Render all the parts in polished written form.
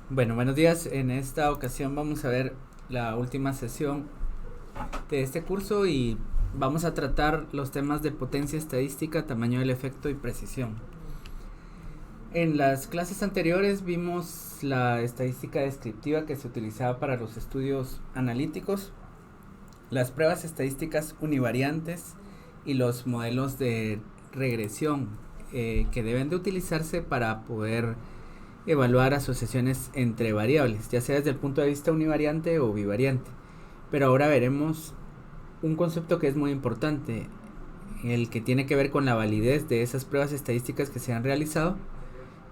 Bueno, buenos días. En esta ocasión vamos a ver la última sesión de este curso y vamos a tratar los temas de potencia estadística, tamaño del efecto y precisión. En las clases anteriores vimos la estadística descriptiva que se utilizaba para los estudios analíticos, las pruebas estadísticas univariantes y los modelos de regresión que deben de utilizarse para poder evaluar asociaciones entre variables, ya sea desde el punto de vista univariante o bivariante. Pero ahora veremos un concepto que es muy importante, el que tiene que ver con la validez de esas pruebas estadísticas que se han realizado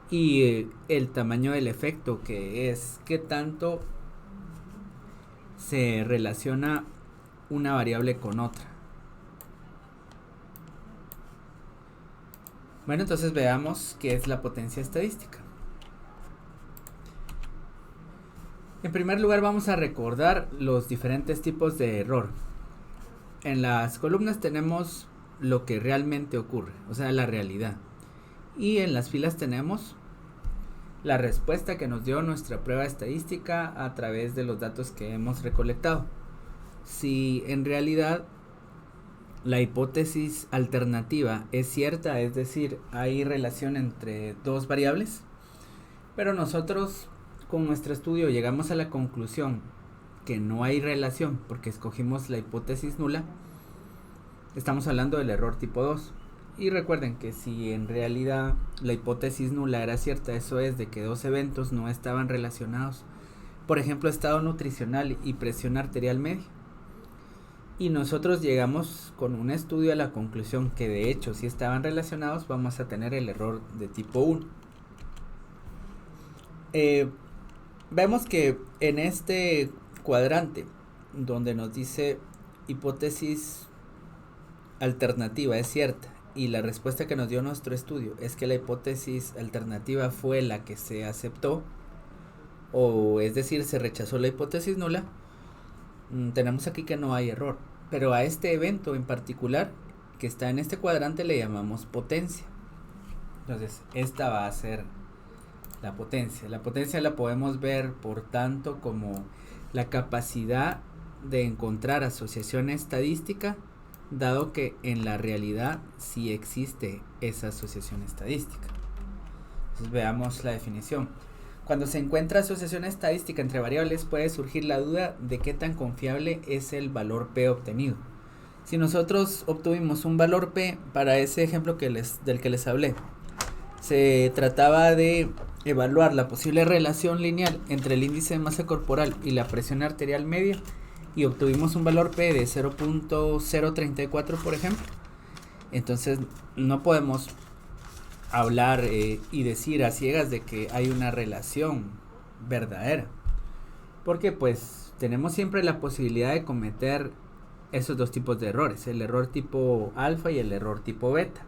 y el tamaño del efecto, que es qué tanto se relaciona una variable con otra. Bueno, entonces veamos qué es la potencia estadística. En primer lugar vamos a recordar los diferentes tipos de error. En las columnas tenemos lo que realmente ocurre, o sea, la realidad. Y en las filas tenemos la respuesta que nos dio nuestra prueba estadística a través de los datos que hemos recolectado. Si en realidad la hipótesis alternativa es cierta, es decir, hay relación entre dos variables, pero nosotros con nuestro estudio llegamos a la conclusión que no hay relación porque escogimos la hipótesis nula, estamos hablando del error tipo 2. Y recuerden que si en realidad la hipótesis nula era cierta, eso es de que dos eventos no estaban relacionados, por ejemplo estado nutricional y presión arterial media, y nosotros llegamos con un estudio a la conclusión que de hecho si estaban relacionados, vamos a tener el error de tipo 1. Vemos que en este cuadrante donde nos dice hipótesis alternativa es cierta y la respuesta que nos dio nuestro estudio es que la hipótesis alternativa fue la que se aceptó, o es decir, se rechazó la hipótesis nula, tenemos aquí que no hay error, pero a este evento en particular que está en este cuadrante le llamamos potencia. Entonces esta va a ser la potencia. La potencia la podemos ver, por tanto, como la capacidad de encontrar asociación estadística, dado que en la realidad sí existe esa asociación estadística. Entonces veamos la definición. Cuando se encuentra asociación estadística entre variables, puede surgir la duda de qué tan confiable es el valor P obtenido. Si nosotros obtuvimos un valor P para ese ejemplo del que les hablé, se trataba de evaluar la posible relación lineal entre el índice de masa corporal y la presión arterial media y obtuvimos un valor P de 0.034, por ejemplo. Entonces no podemos hablar y decir a ciegas de que hay una relación verdadera, porque pues tenemos siempre la posibilidad de cometer esos dos tipos de errores, el error tipo alfa y el error tipo beta.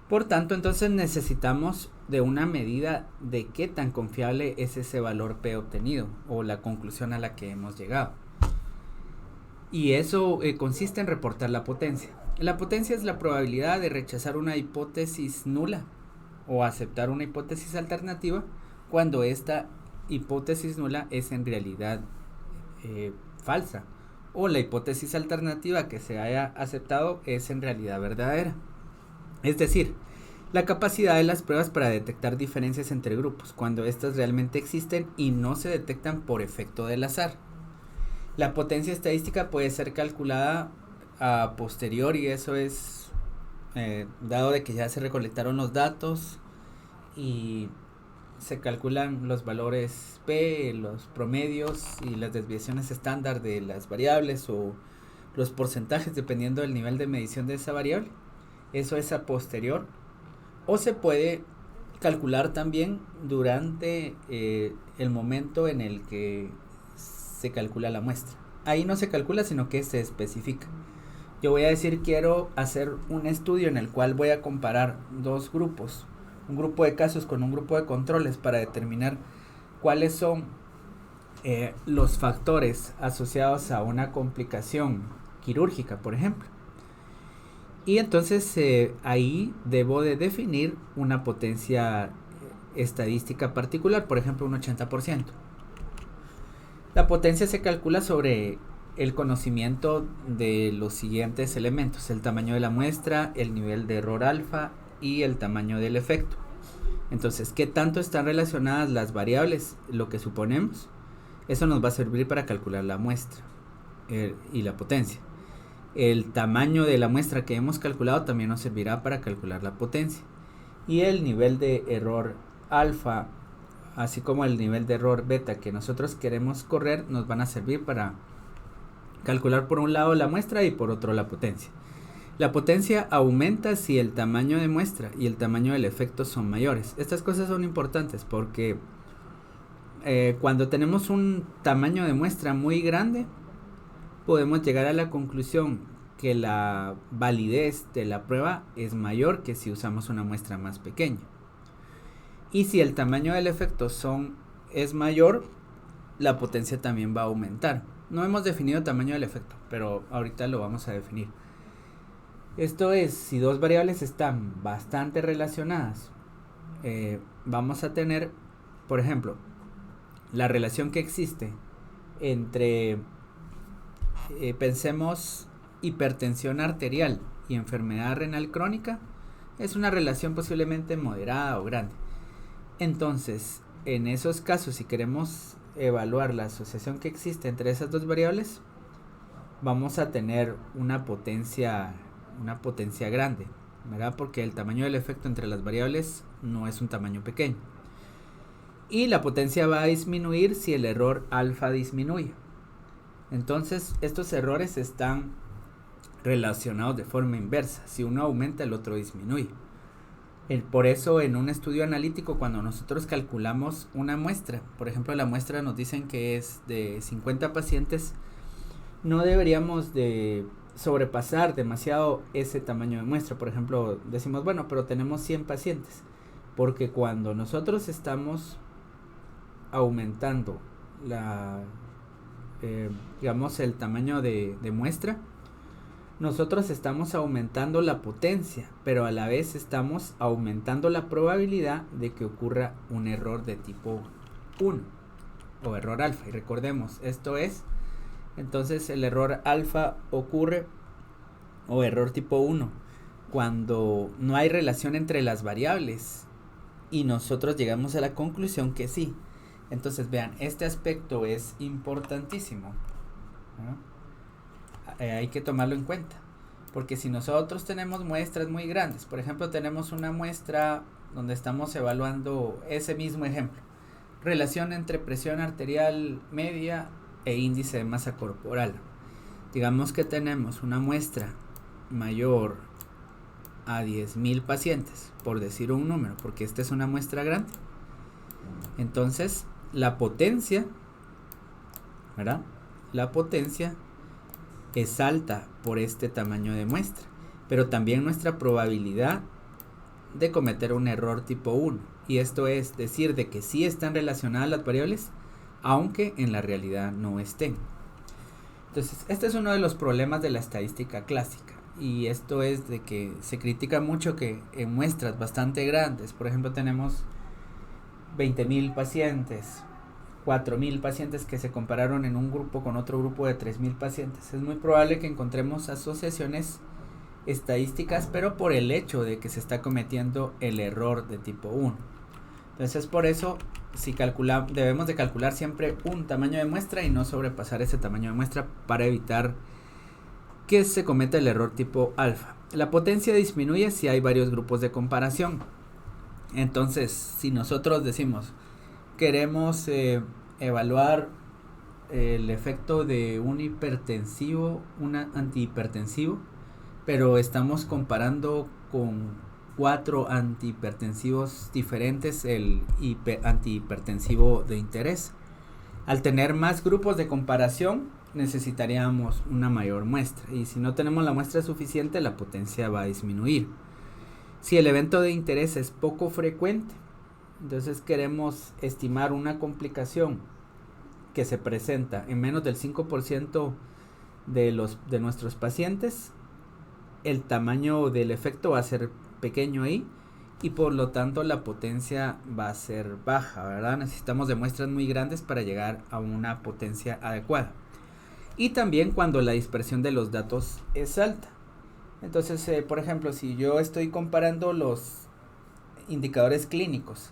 Por tanto, entonces necesitamos de una medida de qué tan confiable es ese valor P obtenido o la conclusión a la que hemos llegado. Y eso consiste en reportar la potencia. La potencia es la probabilidad de rechazar una hipótesis nula o aceptar una hipótesis alternativa cuando esta hipótesis nula es en realidad falsa, o la hipótesis alternativa que se haya aceptado es en realidad verdadera. Es decir, la capacidad de las pruebas para detectar diferencias entre grupos, cuando éstas realmente existen y no se detectan por efecto del azar. La potencia estadística puede ser calculada a posteriori, eso es dado de que ya se recolectaron los datos y se calculan los valores P, los promedios y las desviaciones estándar de las variables o los porcentajes dependiendo del nivel de medición de esa variable. Eso es a posterior, o se puede calcular también durante el momento en el que se calcula la muestra. Ahí no se calcula, sino que se especifica. Yo voy a decir, quiero hacer un estudio en el cual voy a comparar dos grupos, un grupo de casos con un grupo de controles, para determinar cuáles son los factores asociados a una complicación quirúrgica, por ejemplo. Y entonces ahí debo de definir una potencia estadística particular, por ejemplo un 80%. La potencia se calcula sobre el conocimiento de los siguientes elementos: el tamaño de la muestra, el nivel de error alfa y el tamaño del efecto. Entonces, ¿qué tanto están relacionadas las variables? Lo que suponemos, eso nos va a servir para calcular la muestra y la potencia. El tamaño de la muestra que hemos calculado también nos servirá para calcular la potencia. Y el nivel de error alfa, así como el nivel de error beta que nosotros queremos correr, nos van a servir para calcular por un lado la muestra y por otro la potencia. La potencia aumenta si el tamaño de muestra y el tamaño del efecto son mayores. Estas cosas son importantes porque cuando tenemos un tamaño de muestra muy grande, podemos llegar a la conclusión que la validez de la prueba es mayor que si usamos una muestra más pequeña. Y si el tamaño del efecto es mayor, la potencia también va a aumentar. No hemos definido tamaño del efecto, pero ahorita lo vamos a definir. Esto es, si dos variables están bastante relacionadas, vamos a tener, por ejemplo, la relación que existe entre, pensemos, hipertensión arterial y enfermedad renal crónica, es una relación posiblemente moderada o grande. Entonces, en esos casos, si queremos evaluar la asociación que existe entre esas dos variables, vamos a tener una potencia grande, ¿verdad? Porque el tamaño del efecto entre las variables no es un tamaño pequeño. Y la potencia va a disminuir si el error alfa disminuye. Entonces, estos errores están relacionados de forma inversa. Si uno aumenta, el otro disminuye. Por eso, en un estudio analítico, cuando nosotros calculamos una muestra, por ejemplo, la muestra nos dicen que es de 50 pacientes, no deberíamos de sobrepasar demasiado ese tamaño de muestra. Por ejemplo, decimos, bueno, pero tenemos 100 pacientes, porque cuando nosotros estamos aumentando digamos el tamaño de muestra, nosotros estamos aumentando la potencia, pero a la vez estamos aumentando la probabilidad de que ocurra un error de tipo 1 o error alfa. Y recordemos, esto es, entonces el error alfa ocurre, o error tipo 1, cuando no hay relación entre las variables y nosotros llegamos a la conclusión que sí. Entonces vean, este aspecto es importantísimo, ¿no? Hay que tomarlo en cuenta, porque si nosotros tenemos muestras muy grandes, por ejemplo tenemos una muestra donde estamos evaluando ese mismo ejemplo, relación entre presión arterial media e índice de masa corporal, digamos que tenemos una muestra mayor a 10,000 pacientes, por decir un número, porque esta es una muestra grande. Entonces la potencia, ¿verdad? La potencia es alta por este tamaño de muestra, pero también nuestra probabilidad de cometer un error tipo 1, y esto es decir de que sí están relacionadas las variables, aunque en la realidad no estén. Entonces, este es uno de los problemas de la estadística clásica, y esto es de que se critica mucho que en muestras bastante grandes, por ejemplo tenemos 20,000 pacientes, 4,000 pacientes que se compararon en un grupo con otro grupo de 3,000 pacientes, es muy probable que encontremos asociaciones estadísticas, pero por el hecho de que se está cometiendo el error de tipo 1. Entonces, por eso debemos de calcular siempre un tamaño de muestra y no sobrepasar ese tamaño de muestra para evitar que se cometa el error tipo alfa. La potencia disminuye si hay varios grupos de comparación. Entonces, si nosotros decimos queremos evaluar el efecto de un antihipertensivo, pero estamos comparando con 4 antihipertensivos diferentes, el antihipertensivo de interés. Al tener más grupos de comparación, necesitaríamos una mayor muestra, y si no tenemos la muestra suficiente, la potencia va a disminuir. Si el evento de interés es poco frecuente, entonces queremos estimar una complicación que se presenta en menos del 5% de nuestros pacientes, el tamaño del efecto va a ser pequeño ahí, y por lo tanto la potencia va a ser baja, ¿verdad? Necesitamos de muestras muy grandes para llegar a una potencia adecuada. Y también cuando la dispersión de los datos es alta. Entonces, por ejemplo, si yo estoy comparando los indicadores clínicos,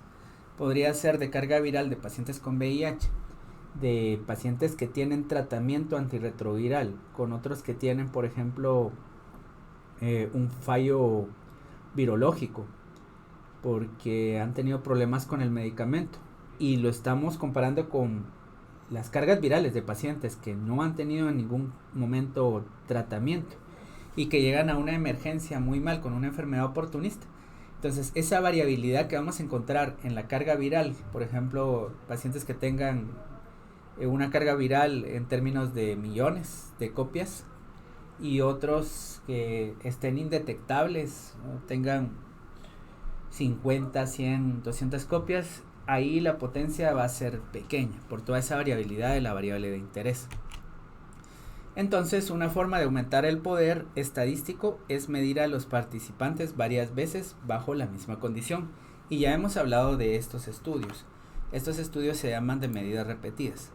podría ser de carga viral de pacientes con VIH, de pacientes que tienen tratamiento antirretroviral, con otros que tienen, por ejemplo, un fallo virológico, porque han tenido problemas con el medicamento. Y lo estamos comparando con las cargas virales de pacientes que no han tenido en ningún momento tratamiento y que llegan a una emergencia muy mal con una enfermedad oportunista. Entonces, esa variabilidad que vamos a encontrar en la carga viral, por ejemplo, pacientes que tengan una carga viral en términos de millones de copias y otros que estén indetectables, ¿no? Tengan 50, 100, 200 copias, ahí la potencia va a ser pequeña por toda esa variabilidad de la variable de interés. Entonces, una forma de aumentar el poder estadístico es medir a los participantes varias veces bajo la misma condición. Y ya hemos hablado de estos estudios. Estos estudios se llaman de medidas repetidas.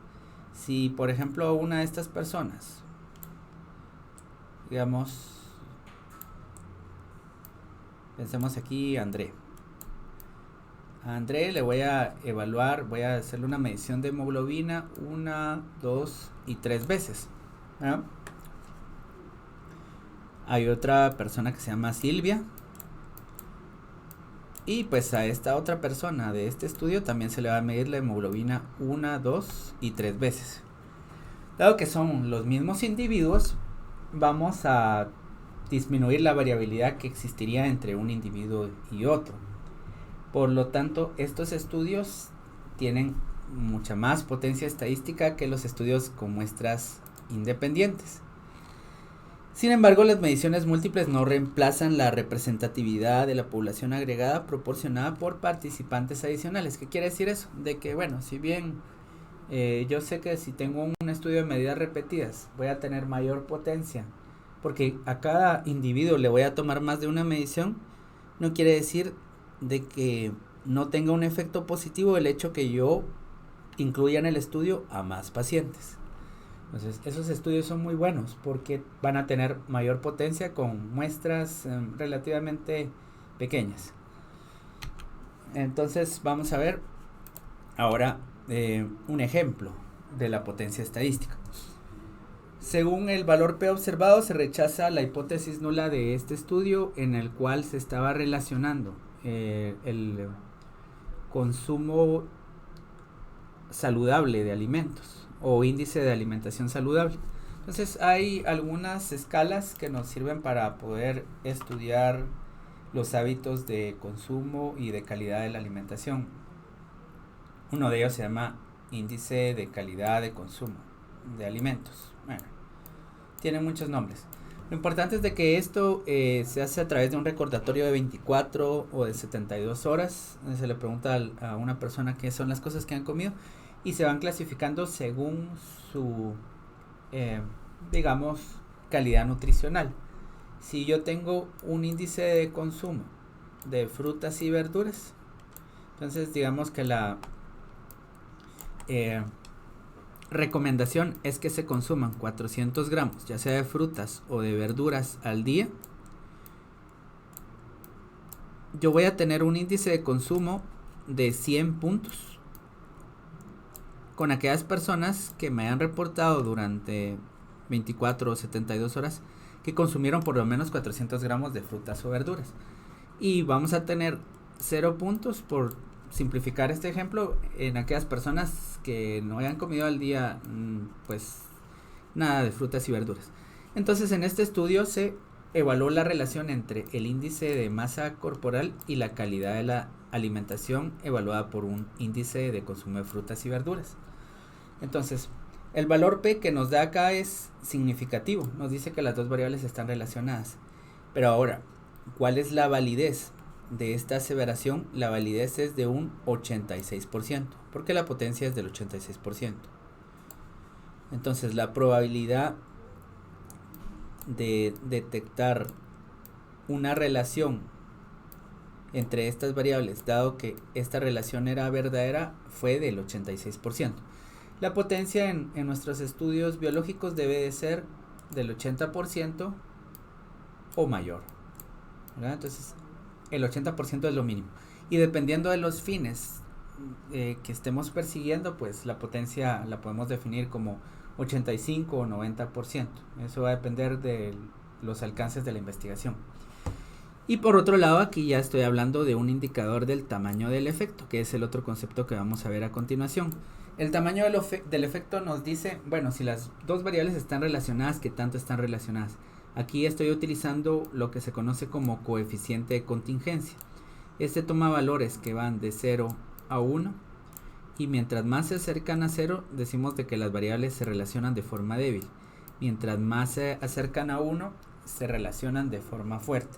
Si, por ejemplo, una de estas personas, digamos, pensemos aquí André. A André le voy a evaluar, voy a hacerle una medición de hemoglobina 1, 2 y 3 veces. ¿No? Hay otra persona que se llama Silvia. Y pues a esta otra persona de este estudio también se le va a medir la hemoglobina 1, 2 y 3 veces. Dado que son los mismos individuos, vamos a disminuir la variabilidad que existiría entre un individuo y otro. Por lo tanto, estos estudios tienen mucha más potencia estadística que los estudios con muestras independientes. Sin embargo, las mediciones múltiples no reemplazan la representatividad de la población agregada proporcionada por participantes adicionales. ¿Qué quiere decir eso? De que, bueno, si bien yo sé que si tengo un estudio de medidas repetidas voy a tener mayor potencia, porque a cada individuo le voy a tomar más de una medición, no quiere decir de que no tenga un efecto positivo el hecho que yo incluya en el estudio a más pacientes. Entonces, esos estudios son muy buenos porque van a tener mayor potencia con muestras relativamente pequeñas. Entonces, vamos a ver ahora un ejemplo de la potencia estadística. Según el valor P observado, se rechaza la hipótesis nula de este estudio en el cual se estaba relacionando el consumo saludable de alimentos o índice de alimentación saludable. Entonces hay algunas escalas que nos sirven para poder estudiar los hábitos de consumo y de calidad de la alimentación. Uno de ellos se llama índice de calidad de consumo de alimentos. Bueno, tiene muchos nombres. Lo importante es de que esto se hace a través de un recordatorio de 24 o de 72 horas. Se le pregunta a una persona qué son las cosas que han comido y se van clasificando según su, digamos, calidad nutricional. Si yo tengo un índice de consumo de frutas y verduras, entonces digamos que la recomendación es que se consuman 400 gramos, ya sea de frutas o de verduras al día. Yo voy a tener un índice de consumo de 100 puntos con aquellas personas que me han reportado durante 24 o 72 horas que consumieron por lo menos 400 gramos de frutas o verduras. Y vamos a tener 0 puntos, por simplificar este ejemplo, en aquellas personas que no hayan comido al día pues nada de frutas y verduras. Entonces, en este estudio se evaluó la relación entre el índice de masa corporal y la calidad de la alimentación evaluada por un índice de consumo de frutas y verduras. Entonces, el valor P que nos da acá es significativo, nos dice que las dos variables están relacionadas. Pero ahora, ¿cuál es la validez de esta aseveración? La validez es de un 86%, porque la potencia es del 86%. Entonces, la probabilidad de detectar una relación entre estas variables, dado que esta relación era verdadera, fue del 86%. La potencia en nuestros estudios biológicos debe de ser del 80% o mayor, ¿verdad? Entonces, el 80% es lo mínimo. Y dependiendo de los fines que estemos persiguiendo, pues la potencia la podemos definir como 85 o 90%. Eso va a depender de los alcances de la investigación. Y por otro lado, aquí ya estoy hablando de un indicador del tamaño del efecto, que es el otro concepto que vamos a ver a continuación. El tamaño del efecto nos dice, bueno, si las dos variables están relacionadas, ¿qué tanto están relacionadas? Aquí estoy utilizando lo que se conoce como coeficiente de contingencia. Este toma valores que van de 0 a 1 y mientras más se acercan a 0 decimos de que las variables se relacionan de forma débil. Mientras más se acercan a 1 se relacionan de forma fuerte.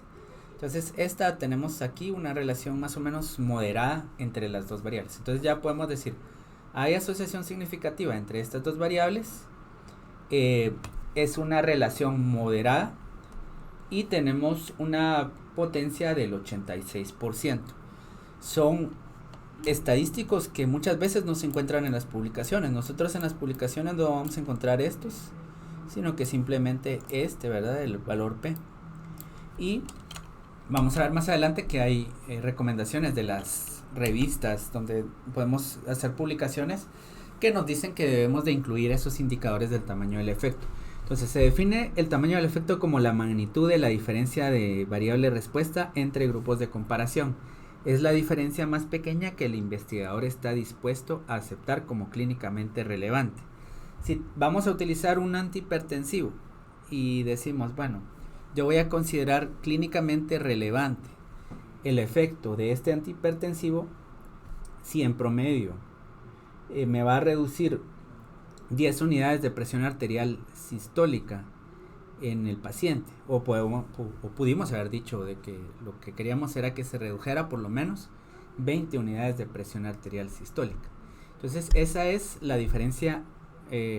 Entonces tenemos aquí una relación más o menos moderada entre las dos variables. Entonces ya podemos decir, hay asociación significativa entre estas dos variables, es una relación moderada y tenemos una potencia del 86%. Son estadísticos que muchas veces no se encuentran en las publicaciones. Nosotros en las publicaciones no vamos a encontrar estos, sino que simplemente ¿verdad? El valor P. Y vamos a ver más adelante que hay recomendaciones de las revistas donde podemos hacer publicaciones que nos dicen que debemos de incluir esos indicadores del tamaño del efecto. Entonces se define el tamaño del efecto como la magnitud de la diferencia de variable respuesta entre grupos de comparación. Es la diferencia más pequeña que el investigador está dispuesto a aceptar como clínicamente relevante. Si vamos a utilizar un antihipertensivo y decimos, bueno, yo voy a considerar clínicamente relevante el efecto de este antihipertensivo si en promedio me va a reducir 10 unidades de presión arterial sistólica en el paciente, o pudimos haber dicho de que lo que queríamos era que se redujera por lo menos 20 unidades de presión arterial sistólica. Entonces esa es la diferencia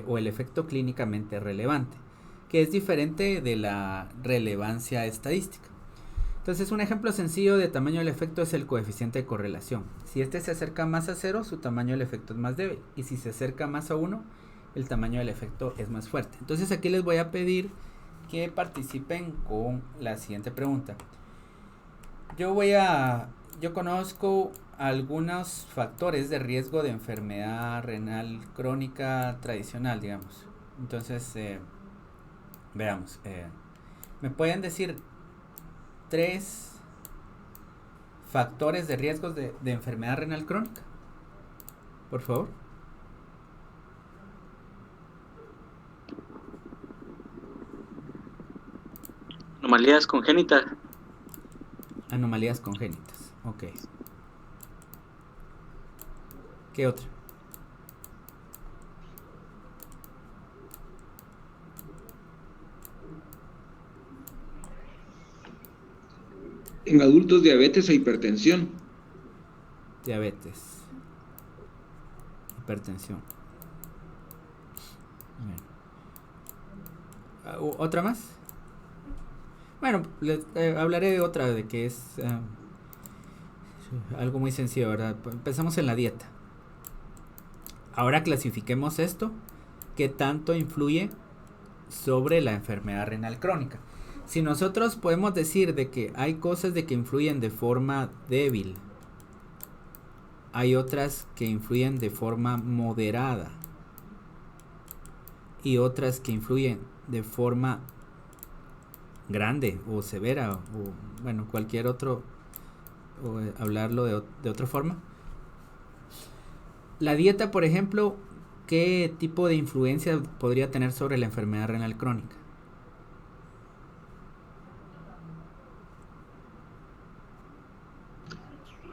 o el efecto clínicamente relevante, que es diferente de la relevancia estadística. Entonces un ejemplo sencillo de tamaño del efecto es el coeficiente de correlación. Si este se acerca más a 0, su tamaño del efecto es más débil, y si se acerca más a 1, el tamaño del efecto es más fuerte. Entonces aquí les voy a pedir que participen con la siguiente pregunta. Yo conozco algunos factores de riesgo de enfermedad renal crónica tradicional, digamos. Entonces, veamos. ¿Me pueden decir 3 factores de riesgos de enfermedad renal crónica? Por favor. Anomalías congénitas. Anomalías congénitas, ok. ¿Qué otra? En adultos, diabetes e hipertensión. Diabetes, hipertensión. Bien. ¿Otra más? Bueno, les hablaré de otra, de que es algo muy sencillo, ¿verdad? Empezamos en la dieta. Ahora clasifiquemos esto. ¿Qué tanto influye sobre la enfermedad renal crónica? Si nosotros podemos decir de que hay cosas de que influyen de forma débil, hay otras que influyen de forma moderada y otras que influyen de forma grande o severa, o bueno, cualquier otro, o hablarlo de otra forma. La dieta, por ejemplo, ¿qué tipo de influencia podría tener sobre la enfermedad renal crónica?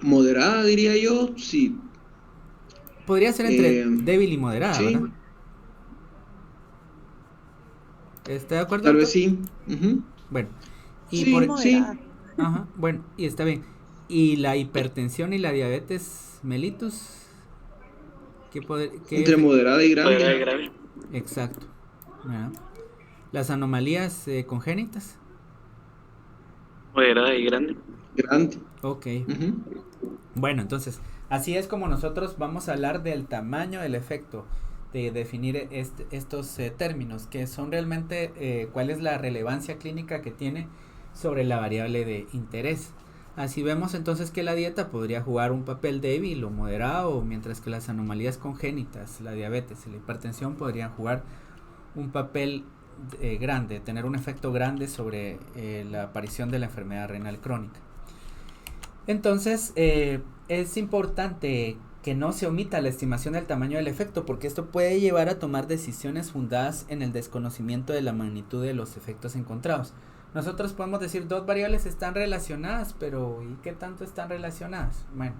Moderada, diría yo, sí. Podría ser entre débil y moderada, sí. ¿verdad? ¿Está de acuerdo, Tal doctor? vez sí. Uh-huh. Bueno, y sí, sí. Ajá, bueno, y está bien. ¿Y la hipertensión y la diabetes mellitus? Entre moderada y grande. Moderada y grave. Exacto. Bueno. ¿Las anomalías congénitas? Moderada y grande. grande. Ok. Ujú. Bueno, entonces, así es como nosotros vamos a hablar del tamaño del efecto, de definir estos términos, que son realmente cuál es la relevancia clínica que tiene sobre la variable de interés. Así vemos entonces que la dieta podría jugar un papel débil o moderado, mientras que las anomalías congénitas, la diabetes y la hipertensión podrían jugar un papel grande, tener un efecto grande sobre la aparición de la enfermedad renal crónica. Entonces, es importante que no se omita la estimación del tamaño del efecto, porque esto puede llevar a tomar decisiones fundadas en el desconocimiento de la magnitud de los efectos encontrados. Nosotros podemos decir dos variables están relacionadas, pero ¿y qué tanto están relacionadas? Bueno,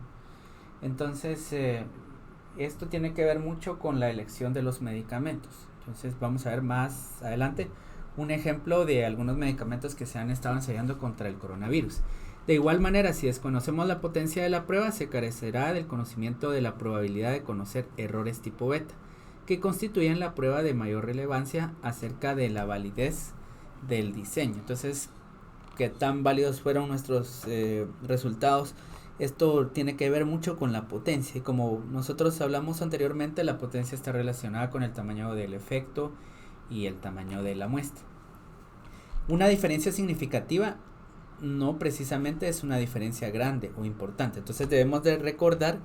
entonces esto tiene que ver mucho con la elección de los medicamentos. Entonces vamos a ver más adelante un ejemplo de algunos medicamentos que se han estado ensayando contra el coronavirus. De igual manera, si desconocemos la potencia de la prueba, se carecerá del conocimiento de la probabilidad de conocer errores tipo beta, que constituyen la prueba de mayor relevancia acerca de la validez del diseño. Entonces, qué tan válidos fueron nuestros resultados, esto tiene que ver mucho con la potencia. Y como nosotros hablamos anteriormente, la potencia está relacionada con el tamaño del efecto y el tamaño de la muestra. Una diferencia significativa no precisamente es una diferencia grande o importante. Entonces debemos de recordar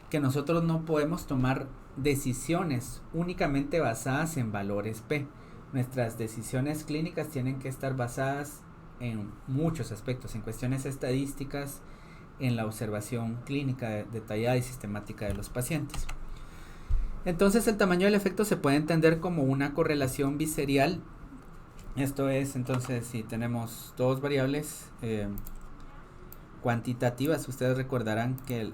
que nosotros no podemos tomar decisiones únicamente basadas en valores P. Nuestras decisiones clínicas tienen que estar basadas en muchos aspectos, en cuestiones estadísticas, en la observación clínica detallada y sistemática de los pacientes. Entonces el tamaño del efecto se puede entender como una correlación biserial. Esto es, entonces, si tenemos dos variables cuantitativas, ustedes recordarán que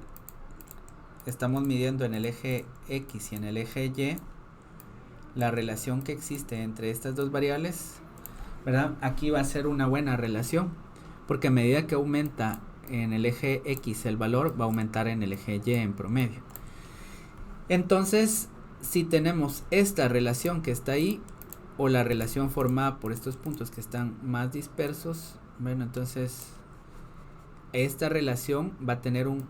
estamos midiendo en el eje X y en el eje Y la relación que existe entre estas dos variables, ¿verdad? Aquí va a ser una buena relación, porque a medida que aumenta en el eje X el valor, va a aumentar en el eje Y en promedio. Entonces, si tenemos esta relación que está ahí, o la relación formada por estos puntos que están más dispersos, bueno, entonces esta relación va a tener un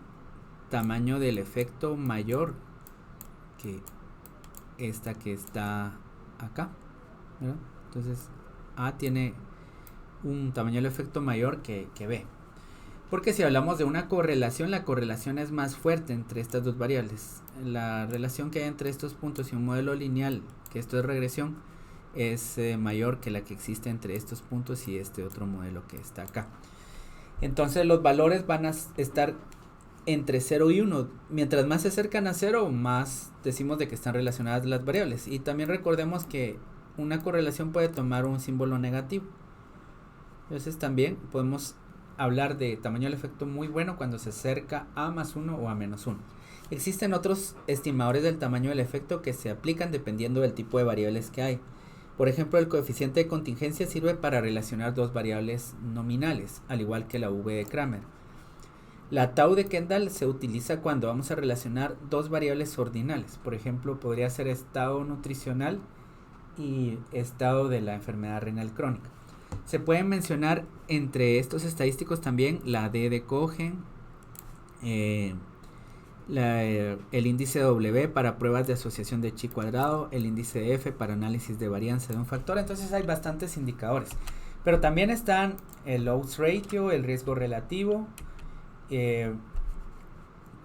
tamaño del efecto mayor que esta que está acá, ¿verdad? Entonces A tiene un tamaño del efecto mayor que B, porque si hablamos de una correlación, la correlación es más fuerte entre estas dos variables. La relación que hay entre estos puntos y un modelo lineal, que esto es regresión, es mayor que la que existe entre estos puntos y este otro modelo que está acá. Entonces los valores van a estar entre 0 y 1. Mientras más se acercan a 0, más decimos de que están relacionadas las variables. Y también recordemos que una correlación puede tomar un símbolo negativo. Entonces también podemos hablar de tamaño del efecto muy bueno cuando se acerca a más 1 o a menos 1. Existen otros estimadores del tamaño del efecto que se aplican dependiendo del tipo de variables que hay. Por ejemplo, el coeficiente de contingencia sirve para relacionar dos variables nominales, al igual que la V de Kramer. La tau de Kendall se utiliza cuando vamos a relacionar dos variables ordinales. Por ejemplo, podría ser estado nutricional y estado de la enfermedad renal crónica. Se pueden mencionar entre estos estadísticos también la D de Cohen, el índice W para pruebas de asociación de chi cuadrado, el índice F para análisis de varianza de un factor. Entonces hay bastantes indicadores, pero también están el odds ratio, el riesgo relativo,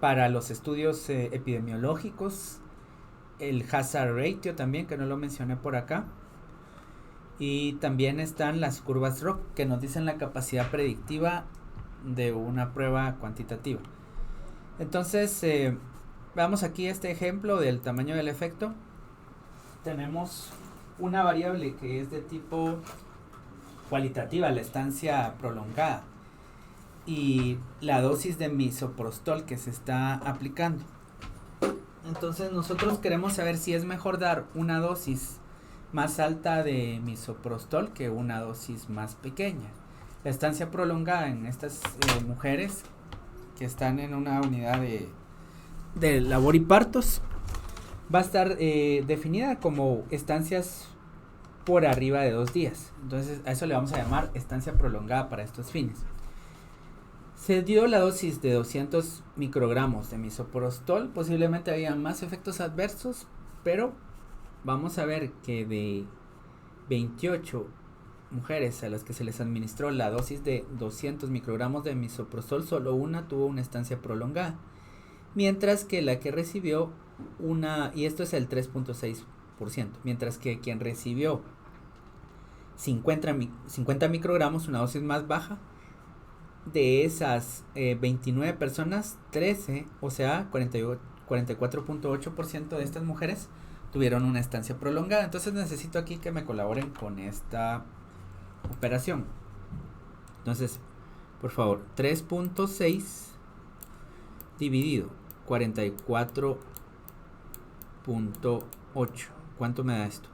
para los estudios epidemiológicos, el hazard ratio también, que no lo mencioné por acá, y también están las curvas ROC, que nos dicen la capacidad predictiva de una prueba cuantitativa. Entonces, vamos aquí a este ejemplo del tamaño del efecto. Tenemos una variable que es de tipo cualitativa, la estancia prolongada, y la dosis de misoprostol que se está aplicando. Entonces nosotros queremos saber si es mejor dar una dosis más alta de misoprostol que una dosis más pequeña. La estancia prolongada en estas mujeres que están en una unidad de labor y partos va a estar definida como estancias por arriba de 2 días. Entonces a eso le vamos a llamar estancia prolongada para estos fines. Se dio la dosis de 200 microgramos de misoprostol, posiblemente había más efectos adversos, pero vamos a ver que de 28 mujeres a las que se les administró la dosis de 200 microgramos de misoprostol, solo una tuvo una estancia prolongada, mientras que la que recibió y esto es el 3.6%, mientras que quien recibió 50 microgramos, una dosis más baja, de esas 29 personas, 13, o sea, 44.8% de estas mujeres tuvieron una estancia prolongada. Entonces necesito aquí que me colaboren con esta operación. Entonces, por favor, 3.6 dividido 44.8. ¿Cuánto me da esto?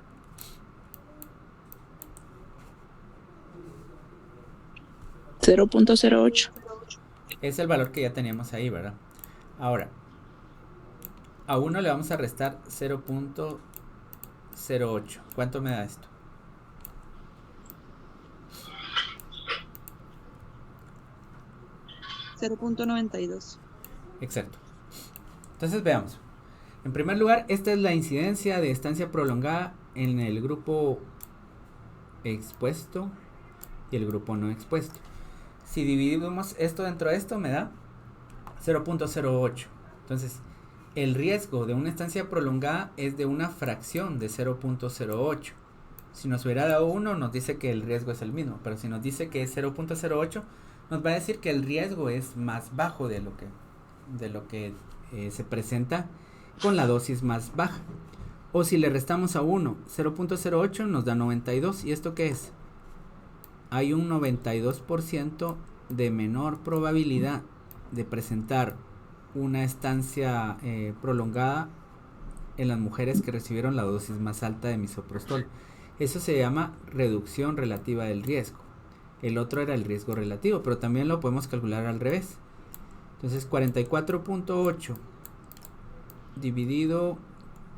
0.08. Es el valor que ya teníamos ahí, ¿verdad? Ahora, a 1 le vamos a restar 0.08. ¿Cuánto me da esto? $0.92. Exacto. Entonces veamos. En primer lugar, esta es la incidencia de estancia prolongada en el grupo expuesto y el grupo no expuesto. Si dividimos esto dentro de esto, me da 0.08. Entonces, el riesgo de una estancia prolongada es de una fracción de 0.08. Si nos hubiera dado 1, nos dice que el riesgo es el mismo. Pero si nos dice que es 0.08, nos va a decir que el riesgo es más bajo de lo que se presenta con la dosis más baja. O si le restamos a 1, 0.08 nos da 92. ¿Y esto qué es? Hay un 92% de menor probabilidad de presentar una estancia prolongada en las mujeres que recibieron la dosis más alta de misoprostol. Eso se llama reducción relativa del riesgo. El otro era el riesgo relativo, pero también lo podemos calcular al revés. Entonces 44.8 dividido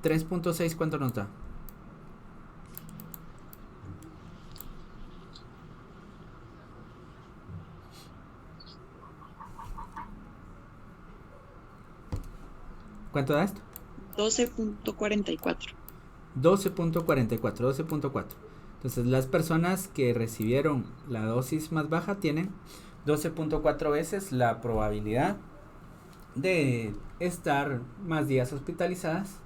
3.6, ¿cuánto nos da? ¿Cuánto da esto? 12.44. 12.44. Entonces las personas que recibieron la dosis más baja tienen 12.4 veces la probabilidad de estar más días hospitalizadas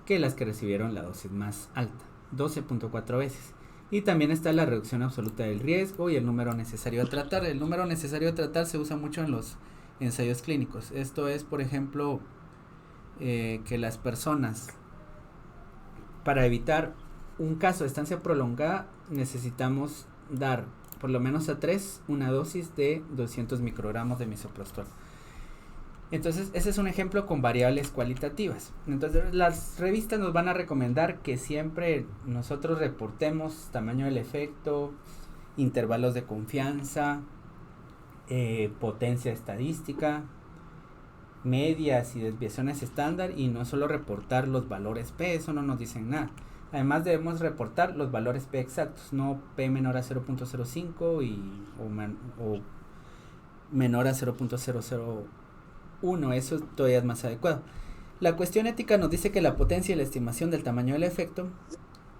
que las que recibieron la dosis más alta. 12.4 veces. Y también está la reducción absoluta del riesgo y el número necesario a tratar. El número necesario a tratar se usa mucho en los ensayos clínicos. Esto es, por ejemplo, que las personas, para evitar un caso de estancia prolongada, necesitamos dar por lo menos a 3 una dosis de 200 microgramos de misoprostol. Entonces ese es un ejemplo con variables cualitativas. Entonces las revistas nos van a recomendar que siempre nosotros reportemos tamaño del efecto, intervalos de confianza, potencia estadística, medias y desviaciones estándar, y no solo reportar los valores P, eso no nos dicen nada. Además debemos reportar los valores P exactos, no P menor a 0.05 o menor a 0.001, eso todavía es más adecuado. La cuestión ética nos dice que la potencia y la estimación del tamaño del efecto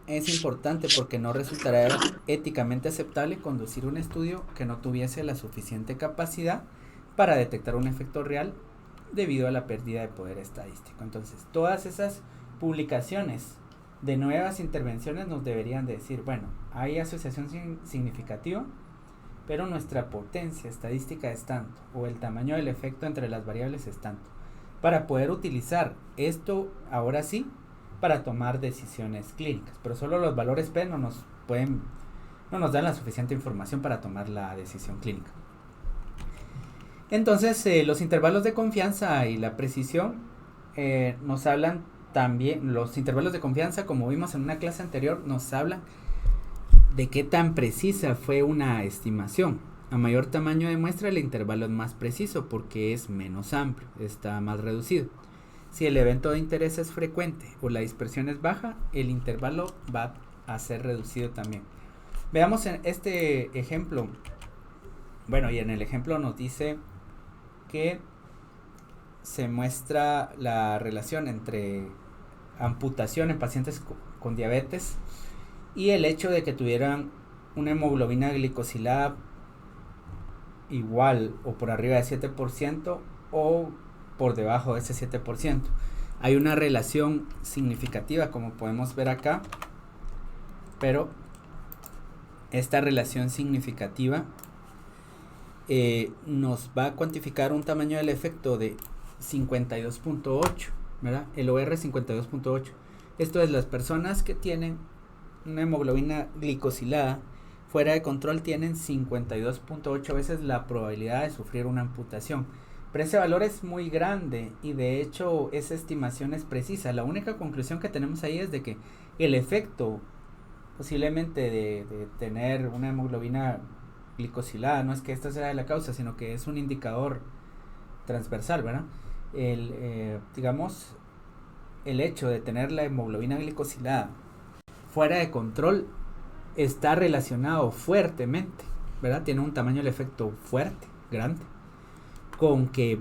es importante porque no resultará éticamente aceptable conducir un estudio que no tuviese la suficiente capacidad para detectar un efecto real debido a la pérdida de poder estadístico. Entonces, todas esas publicaciones de nuevas intervenciones nos deberían decir, bueno, hay asociación significativa, pero nuestra potencia estadística es tanto, o el tamaño del efecto entre las variables es tanto, para poder utilizar esto ahora sí para tomar decisiones clínicas. Pero solo los valores P no nos dan la suficiente información para tomar la decisión clínica. Entonces los intervalos de confianza y la precisión nos hablan también. Los intervalos de confianza, como vimos en una clase anterior, nos hablan de qué tan precisa fue una estimación. A mayor tamaño de muestra, el intervalo es más preciso porque es menos amplio, está más reducido. Si el evento de interés es frecuente o la dispersión es baja, el intervalo va a ser reducido también. Veamos en este ejemplo Bueno, y en el ejemplo nos dice que se muestra la relación entre amputación en pacientes con diabetes y el hecho de que tuvieran una hemoglobina glicosilada igual o por arriba de 7% o por debajo de ese 7%. Hay una relación significativa, como podemos ver acá, pero esta relación significativa nos va a cuantificar un tamaño del efecto de 52.8, ¿verdad? El OR 52.8. Esto es, las personas que tienen una hemoglobina glicosilada fuera de control tienen 52.8 veces la probabilidad de sufrir una amputación. Pero ese valor es muy grande y de hecho esa estimación es precisa. La única conclusión que tenemos ahí es de que el efecto posiblemente de tener una hemoglobina glicosilada, no es que esta sea la causa, sino que es un indicador transversal, ¿verdad? Digamos, el hecho de tener la hemoglobina glicosilada fuera de control está relacionado fuertemente, ¿verdad? Tiene un tamaño del efecto fuerte, grande, con que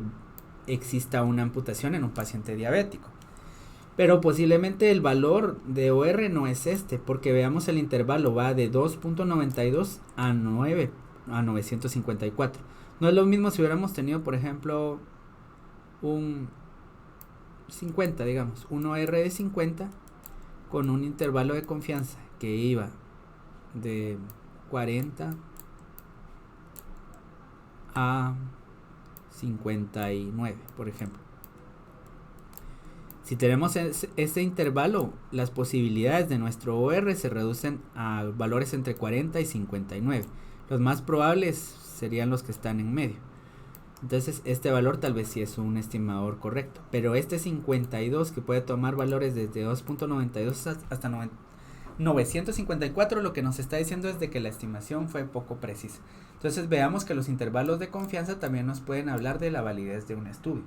exista una amputación en un paciente diabético. Pero posiblemente el valor de OR no es este, porque veamos el intervalo va de 2.92 a 954. No es lo mismo si hubiéramos tenido, por ejemplo, un 50, digamos, un OR de 50 con un intervalo de confianza que iba de 40 a 59, por ejemplo. Si tenemos este intervalo, las posibilidades de nuestro OR se reducen a valores entre 40 y 59. Los más probables serían los que están en medio. Entonces este valor tal vez sí es un estimador correcto. Pero este 52 que puede tomar valores desde 2.92 hasta 954, lo que nos está diciendo es de que la estimación fue poco precisa. Entonces veamos que los intervalos de confianza también nos pueden hablar de la validez de un estudio.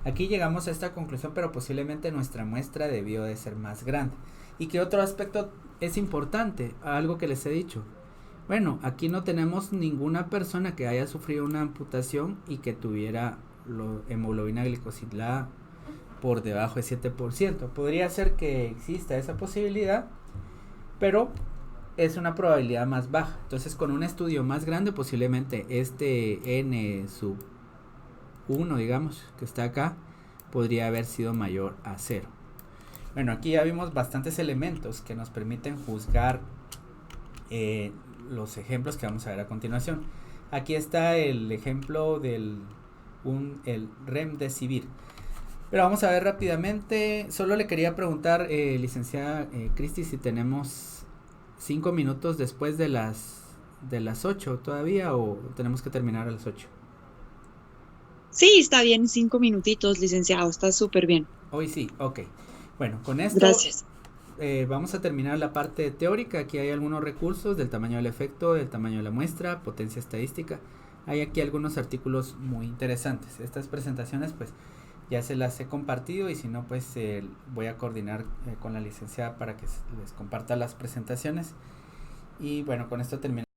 Aquí llegamos a esta conclusión, pero posiblemente nuestra muestra debió de ser más grande. ¿Y qué otro aspecto es importante? Algo que les he dicho. Bueno, aquí no tenemos ninguna persona que haya sufrido una amputación y que tuviera hemoglobina glicosilada por debajo de 7%. Podría ser que exista esa posibilidad, pero es una probabilidad más baja. Entonces, con un estudio más grande, posiblemente este N sub 1, digamos, que está acá, podría haber sido mayor a 0. Bueno, aquí ya vimos bastantes elementos que nos permiten juzgar los ejemplos que vamos a ver a continuación. Aquí está el ejemplo del el remdesivir. Pero vamos a ver rápidamente. Solo le quería preguntar, licenciada Cristi, si tenemos 5 minutos después de las 8 todavía, o tenemos que terminar a las 8. Sí, está bien, 5 minutitos, licenciado, está súper bien. Hoy sí, ok. Bueno, con esto Gracias. vamos a terminar la parte teórica. Aquí hay algunos recursos del tamaño del efecto, del tamaño de la muestra, potencia estadística. Hay aquí algunos artículos muy interesantes. Estas presentaciones pues ya se las he compartido, y si no pues voy a coordinar con la licenciada para que les comparta las presentaciones. Y bueno, con esto terminamos.